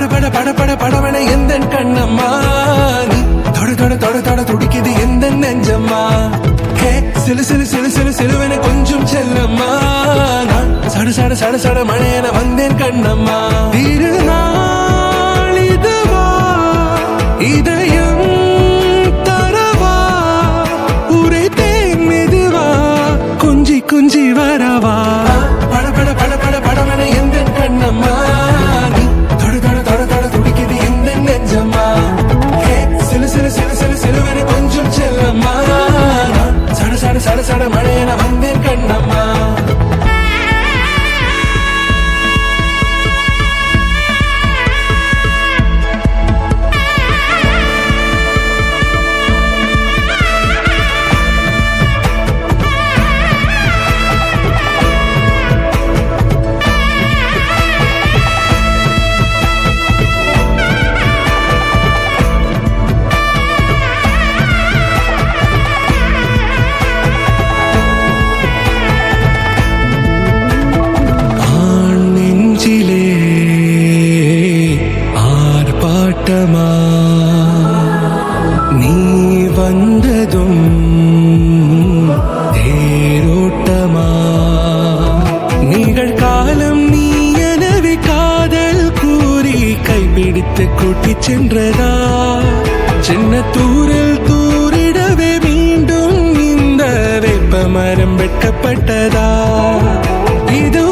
பட பட பட படவன எந்த கண்ணம்மா நீ தொட தொட தொட தொட துடிக்குது எந்த நெஞ்சம்மா ஹே சிலு சிலு சிலு சிலு சிலுவன கொஞ்சம் செல்லம்மா நான் சட சட சட சட மழையன வந்தேன் கண்ணம்மா திருநாள் இதுவா இதயம் தரவா உரைத்தேன் மெதுவா கொஞ்சி கொஞ்சி வரவா பட பட பட பட படவன எந்த கண்ணம்மா நீ தொட தொட தொட தொட துடிக்குது எந்த நெஞ்சம்மா ஹே சிலு சிலு சிலு சிலு சிலுவன கொஞ்சம் செல்லம்மா சட சட சட சட மழையன வந்தேன் கண்ணம்மா நீ வந்ததும் தேரோட்டமா நிகழ்காலம் நீ எனவே காதல் கூறி கைப்பிடித்து கூட்டிச் சென்றதா சின்ன தூரல் தூரிடவே மீண்டும் இந்த வேப்ப மரம் வெட்டப்பட்டதா இது